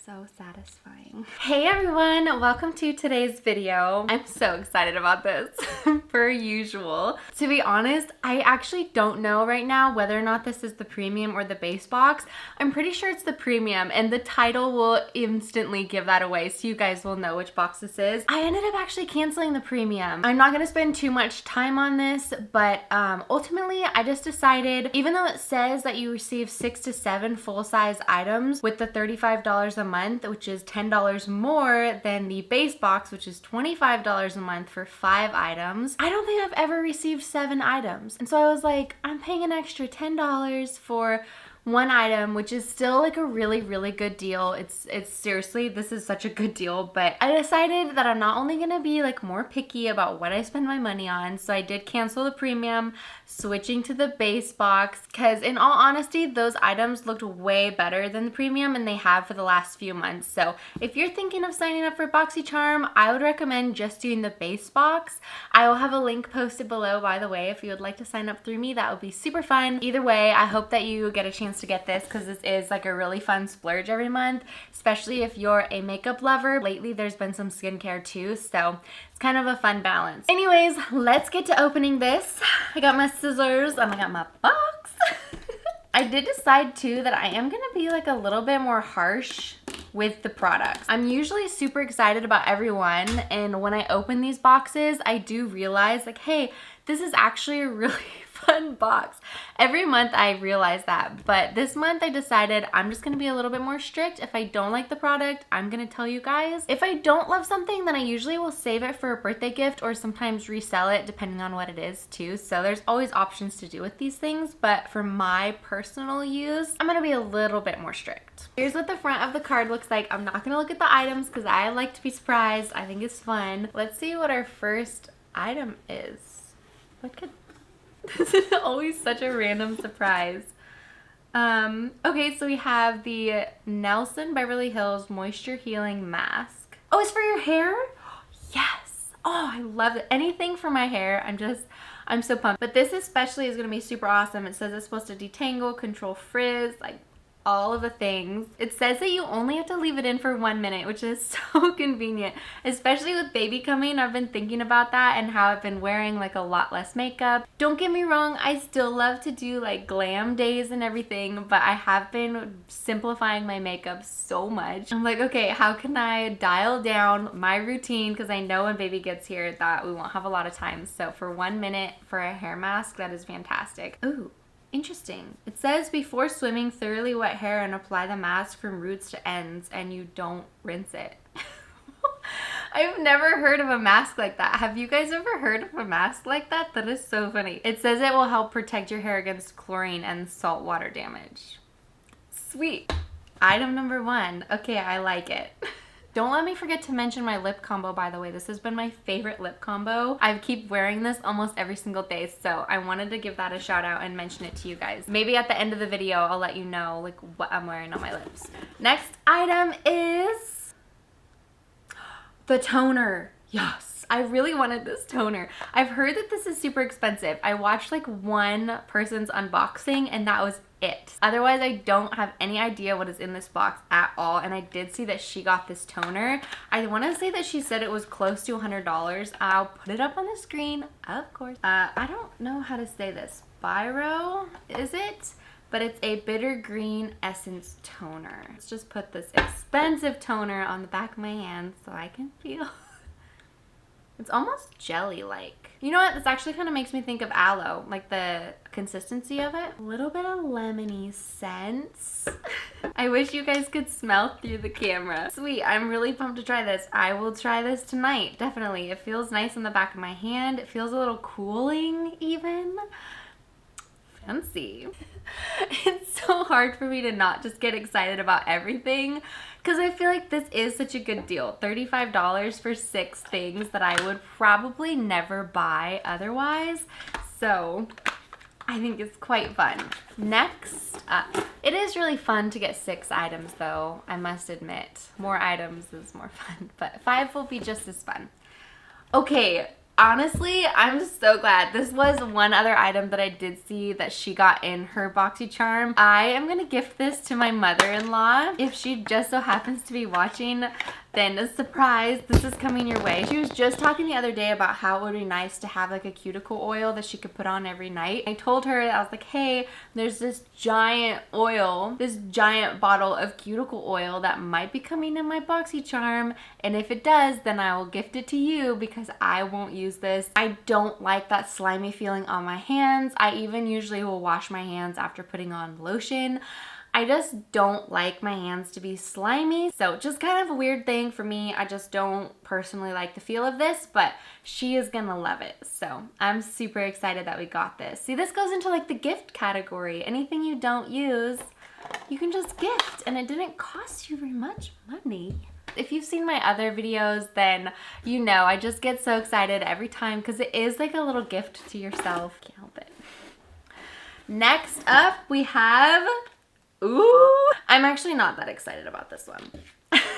so satisfying. Hey everyone, welcome to today's video. I'm so excited about this, per usual. To be honest, I actually don't know right now whether or not this is the premium or the base box. I'm pretty sure it's the premium, and the title will instantly give that away, so you guys will know which box this is. I ended up actually canceling the premium. I'm not gonna spend too much time on this, but ultimately I just decided, even though it says that you receive 6 to 7 full-size items with the $35 a month, which is $10 more than the base box, which is $25 a month for 5 items, I don't think I've ever received 7 items. And so I was like, I'm paying an extra $10 for one item, which is still like a really good deal. It's seriously, this is such a good deal, but I decided that I'm not only gonna be like more picky about what I spend my money on, so I did cancel the premium, switching to the base box, because in all honesty, those items looked way better than the premium, and they have for the last few months. So if you're thinking of signing up for BoxyCharm, I would recommend just doing the base box. I will have a link posted below, by the way, if you would like to sign up through me. That would be super fun. Either way, I hope that you get a chance to get this, because this is like a really fun splurge every month, especially if you're a makeup lover. Lately there's been some skincare too, so it's kind of a fun balance. Anyways, let's get to opening this. I got my scissors and I got my box. I did decide too that I am gonna be like a little bit more harsh with the products. I'm usually super excited about everyone, and when I open these boxes, I do realize like, hey, this is actually a really fun box. Every month I realize that, but this month I decided I'm just gonna be a little bit more strict. If I don't like the product, I'm gonna tell you guys. If I don't love something, then I usually will save it for a birthday gift or sometimes resell it depending on what it is too. So there's always options to do with these things, but for my personal use, I'm gonna be a little bit more strict. Here's what the front of the card looks like. I'm not gonna look at the items because I like to be surprised. I think it's fun. Let's see what our first item is. What could this is always such a random surprise. Okay, so we have the Nelson Beverly Hills Moisture Healing Mask. Oh, it's for your hair? Yes. Oh, I love it. Anything for my hair. I'm so pumped. But this especially is going to be super awesome. It says it's supposed to detangle, control frizz, like all of the things. It says that you only have to leave it in for 1 minute, which is so convenient, especially with baby coming. I've been thinking about that and how I've been wearing like a lot less makeup. Don't get me wrong, I still love to do like glam days and everything, but I have been simplifying my makeup so much. I'm like, okay, how can I dial down my routine? Because I know when baby gets here that we won't have a lot of time. So for 1 minute for a hair mask, that is fantastic. Ooh. Interesting. It says before swimming, thoroughly wet hair and apply the mask from roots to ends, and you don't rinse it. I've never heard of a mask like that. Have you guys ever heard of a mask like that? That is so funny. It says it will help protect your hair against chlorine and saltwater damage. Sweet. Item number 1. Okay, I like it. Don't let me forget to mention my lip combo, by the way. This has been my favorite lip combo. I keep wearing this almost every single day, so I wanted to give that a shout out and mention it to you guys. Maybe at the end of the video, I'll let you know like what I'm wearing on my lips. Next item is the toner. Yes, I really wanted this toner. I've heard that this is super expensive. I watched like one person's unboxing and that was it. Otherwise, I don't have any idea what is in this box at all, and I did see that she got this toner. I want to say that she said it was close to $100. I'll put it up on the screen, of course. I don't know how to say this. Biro, is it? But it's a bitter green essence toner. Let's just put this expensive toner on the back of my hand so I can feel. It's almost jelly-like. You know what? This actually kind of makes me think of aloe, like the consistency of it. A little bit of lemony scents. I wish you guys could smell through the camera. Sweet, I'm really pumped to try this. I will try this tonight, definitely. It feels nice on the back of my hand. It feels a little cooling even. Fancy. It's so hard for me to not just get excited about everything, because I feel like this is such a good deal. $35 for 6 things that I would probably never buy otherwise. So I think it's quite fun. Next up, it is really fun to get 6 items though, I must admit. More items is more fun, but 5 will be just as fun. Okay, Honestly, I'm so glad. This was one other item that I did see that she got in her BoxyCharm. I am gonna gift this to my mother-in-law. If she just so happens to be watching, then a surprise, this is coming your way. She was just talking the other day about how it would be nice to have like a cuticle oil that she could put on every night. I told her, I was like, hey, there's this giant oil, this giant bottle of cuticle oil that might be coming in my BoxyCharm, and if it does, then I will gift it to you because I won't use this. I don't like that slimy feeling on my hands. I even usually will wash my hands after putting on lotion. I just don't like my hands to be slimy. So just kind of a weird thing for me. I just don't personally like the feel of this, but she is gonna love it. So I'm super excited that we got this. See, this goes into like the gift category. Anything you don't use, you can just gift, and it didn't cost you very much money. If you've seen my other videos, then you know I just get so excited every time because it is like a little gift to yourself. Can't help it. Next up, we have... Ooh, I'm actually not that excited about this one.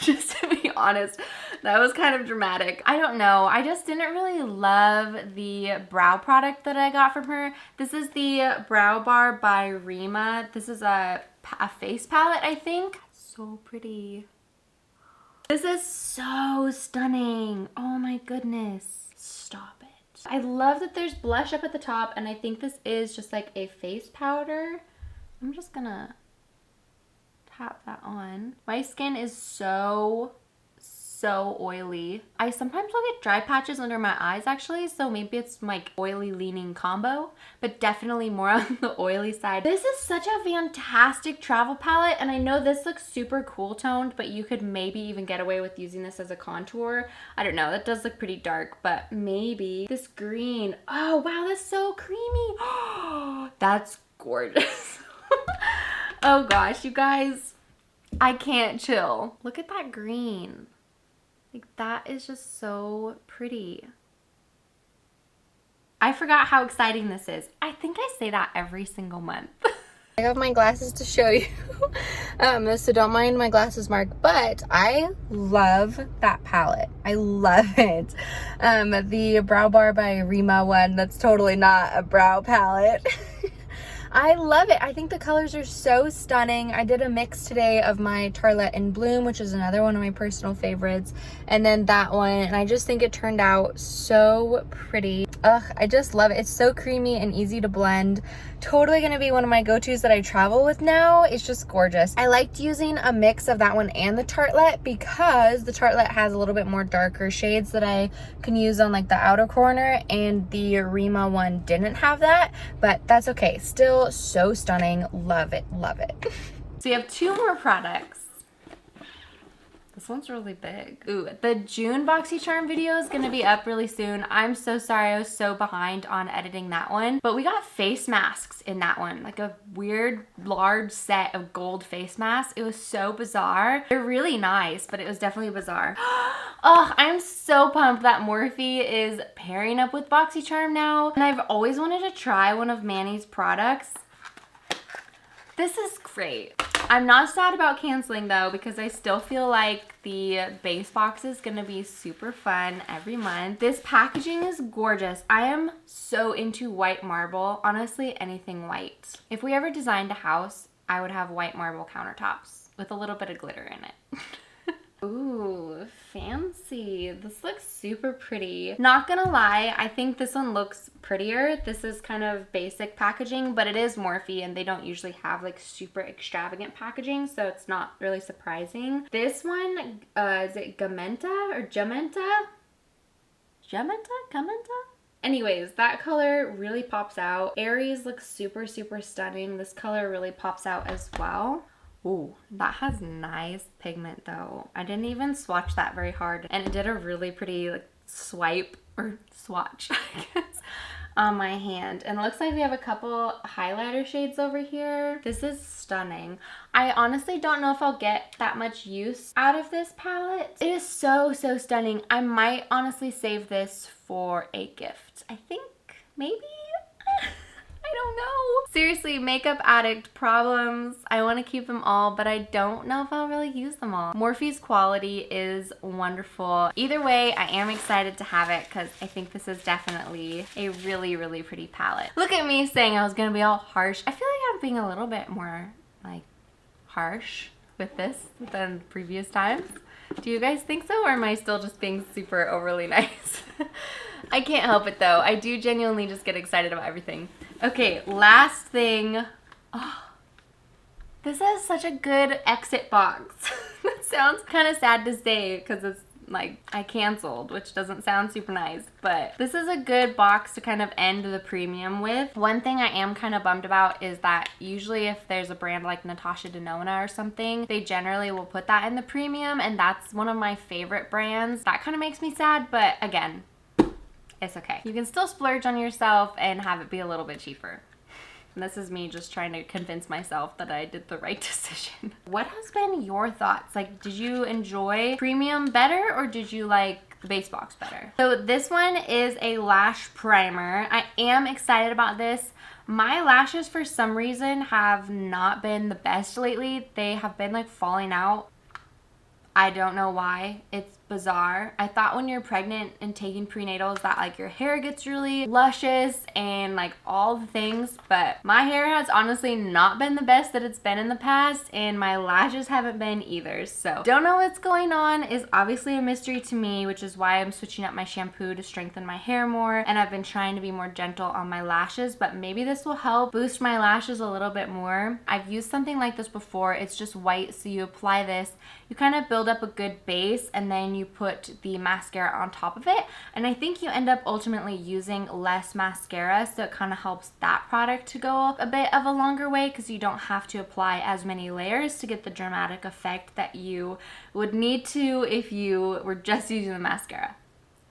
Just to be honest, that was kind of dramatic. I don't know. I just didn't really love the brow product that I got from her. This is the Brow Bar by Rima. This is a face palette, I think. So pretty. This is so stunning. Oh my goodness. Stop it. I love that there's blush up at the top, and I think this is just like a face powder. I'm just gonna tap that on. My skin is so oily. I sometimes will get dry patches under my eyes actually, so maybe it's like oily leaning combo, but definitely more on the oily side. This is such a fantastic travel palette, and I know this looks super cool toned, but you could maybe even get away with using this as a contour. I don't know, that does look pretty dark, but maybe this green. Oh wow, that's so creamy. That's gorgeous. Oh gosh, you guys, I can't chill. Look at that green. Like, that is just so pretty. I forgot how exciting this is. I think I say that every single month. I have my glasses to show you. So don't mind my glasses mark, but I love that palette. I love it. The Brow Bar by Rima one, that's totally not a brow palette. I love it. I think the colors are so stunning. I did a mix today of my Tartelette in Bloom, which is another one of my personal favorites, and then that one, and I just think it turned out so pretty. Ugh, I just love it. It's so creamy and easy to blend. Totally gonna be one of my go-tos that I travel with now. It's just gorgeous. I liked using a mix of that one and the Tartelette because the Tartelette has a little bit more darker shades that I can use on like the outer corner, and the Rima one didn't have that, but that's okay. Still so stunning. Love it, love it. So we have two more products. This one's really big. Ooh, the June BoxyCharm video is gonna be up really soon. I'm so sorry, I was so behind on editing that one. But we got face masks in that one, like a weird large set of gold face masks. It was so bizarre. They're really nice, but it was definitely bizarre. Oh, I'm so pumped that Morphe is pairing up with BoxyCharm now. And I've always wanted to try one of Manny's products. This is great. I'm not sad about canceling though, because I still feel like the base box is gonna be super fun every month. This packaging is gorgeous. I am so into white marble. Honestly, anything white. If we ever designed a house, I would have white marble countertops with a little bit of glitter in it. Ooh, fancy. This looks super pretty. Not gonna lie, I think this one looks prettier. This is kind of basic packaging, but it is Morphe and they don't usually have like super extravagant packaging, so it's not really surprising. This one, is it Gamenta or Jamenta? Gamenta? Anyways, that color really pops out. Aries looks super stunning. This color really pops out as well. Ooh, that has nice pigment though. I didn't even swatch that very hard, and it did a really pretty like swipe or swatch, I guess, on my hand. And it looks like we have a couple highlighter shades over here. This is stunning. I honestly don't know if I'll get that much use out of this palette. It is so stunning. I might honestly save this for a gift. I think maybe. I don't know. Seriously, makeup addict problems. I want to keep them all, but I don't know if I'll really use them all. Morphe's quality is wonderful. Either way, I am excited to have it because I think this is definitely a really, really pretty palette. Look at me saying I was going to be all harsh. I feel like I'm being a little bit more like harsh with this than previous times. Do you guys think so, or am I still just being super overly nice? I can't help it though. I do genuinely just get excited about everything. Okay, last thing. Oh, this is such a good exit box. That sounds kind of sad to say because it's like I canceled, which doesn't sound super nice, but this is a good box to kind of end the premium with. One thing I am kind of bummed about is that usually if there's a brand like Natasha Denona or something, they generally will put that in the premium, and that's one of my favorite brands. That kind of makes me sad, but again, it's okay. You can still splurge on yourself and have it be a little bit cheaper. And this is me just trying to convince myself that I did the right decision. What has been your thoughts? Like, did you enjoy premium better or did you like the base box better? So this one is a lash primer. I am excited about this. My lashes for some reason have not been the best lately. They have been like falling out. I don't know why. It's bizarre. I thought when you're pregnant and taking prenatals that like your hair gets really luscious and like all the things, but my hair has honestly not been the best that it's been in the past, and my lashes haven't been either. So don't know what's going on. Is obviously a mystery to me, which is why I'm switching up my shampoo to strengthen my hair more, and I've been trying to be more gentle on my lashes, but maybe this will help boost my lashes a little bit more. I've used something like this before. It's just white, so you apply this, you kind of build up a good base, and then you put the mascara on top of it, and I think you end up ultimately using less mascara, so it kind of helps that product to go a bit of a longer way because you don't have to apply as many layers to get the dramatic effect that you would need to if you were just using the mascara,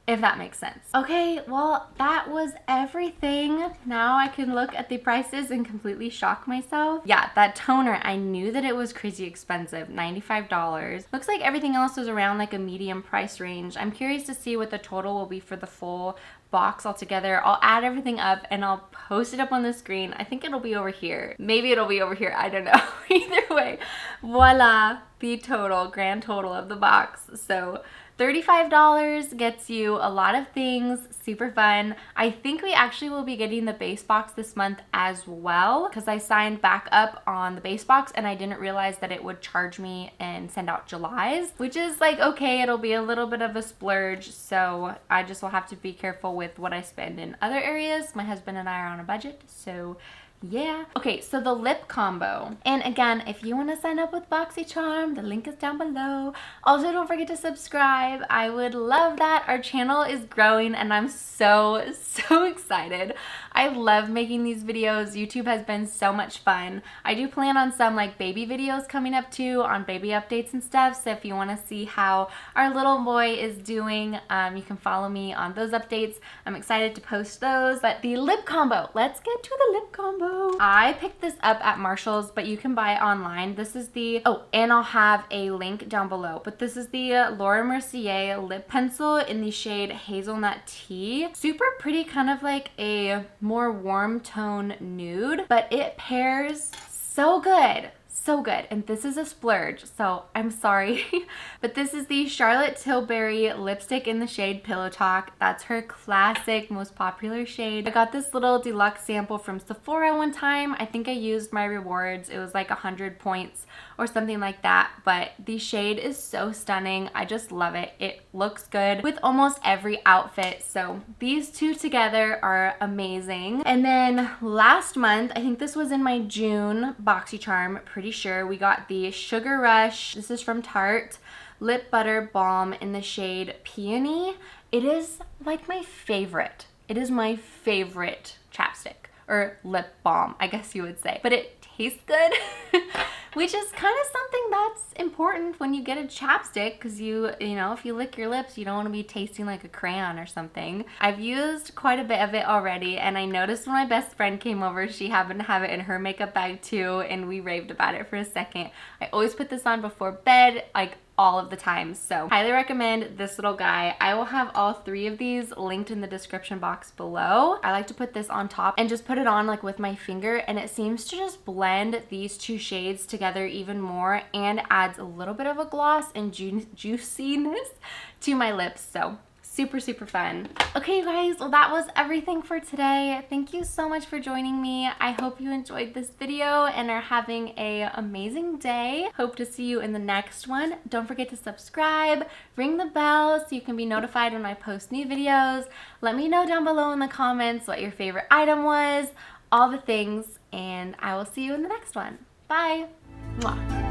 if that makes sense. Okay, well, that was everything. Now I can look at the prices and completely shock myself. Yeah, that toner, I knew that it was crazy expensive, $95. Looks like everything else is around like a medium price range. I'm curious to see what the total will be for the full box altogether. I'll add everything up and I'll post it up on the screen. I think it'll be over here. Maybe it'll be over here. I don't know. Either way, voila, the total, grand total of the box. So $35 gets you a lot of things, super fun. I think we actually will be getting the base box this month as well because I signed back up on the base box and I didn't realize that it would charge me and send out July's, which is like, okay, it'll be a little bit of a splurge, so I just will have to be careful with what I spend in other areas. My husband and I are on a budget, so yeah. Okay, so the lip combo. And again, if you want to sign up with BoxyCharm, the link is down below. Also, don't forget to subscribe. I would love that. Our channel is growing and I'm so excited. I love making these videos. YouTube has been so much fun. I do plan on some like baby videos coming up too, on baby updates and stuff. So if you want to see how our little boy is doing, you can follow me on those updates. I'm excited to post those. But the lip combo, let's get to the lip combo. I picked this up at Marshall's, but you can buy it online. This is the, oh, and I'll have a link down below, but this is the Laura Mercier lip pencil in the shade Hazelnut Tea. Super pretty, kind of like a more warm tone nude, but it pairs so good. So good. And this is a splurge, so I'm sorry. But this is the Charlotte Tilbury lipstick in the shade Pillow Talk. That's her classic, most popular shade. I got this little deluxe sample from Sephora one time. I think I used my rewards. It was like 100 points or something like that. But the shade is so stunning. I just love it. It looks good with almost every outfit. So these two together are amazing. And then last month, I think this was in my June BoxyCharm, pretty sure, we got the Sugar Rush. This is from Tarte Lip Butter Balm in the shade Peony. It is like my favorite. It is my favorite chapstick or lip balm, I guess you would say. But it tastes good, which is kind of something that's important when you get a chapstick because you know, if you lick your lips, you don't want to be tasting like a crayon or something. I've used quite a bit of it already, and I noticed when my best friend came over, she happened to have it in her makeup bag too, and we raved about it for a second. I always put this on before bed, like all of the time, so highly recommend this little guy. I will have all 3 of these linked in the description box below. I like to put this on top and just put it on like with my finger, and it seems to just blend these 2 shades together even more and adds a little bit of a gloss and juiciness to my lips. So super, super fun. Okay, you guys, well, that was everything for today. Thank you so much for joining me. I hope you enjoyed this video and are having an amazing day. Hope to see you in the next one. Don't forget to subscribe, ring the bell so you can be notified when I post new videos. Let me know down below in the comments what your favorite item was, all the things, and I will see you in the next one. Bye. Mwah.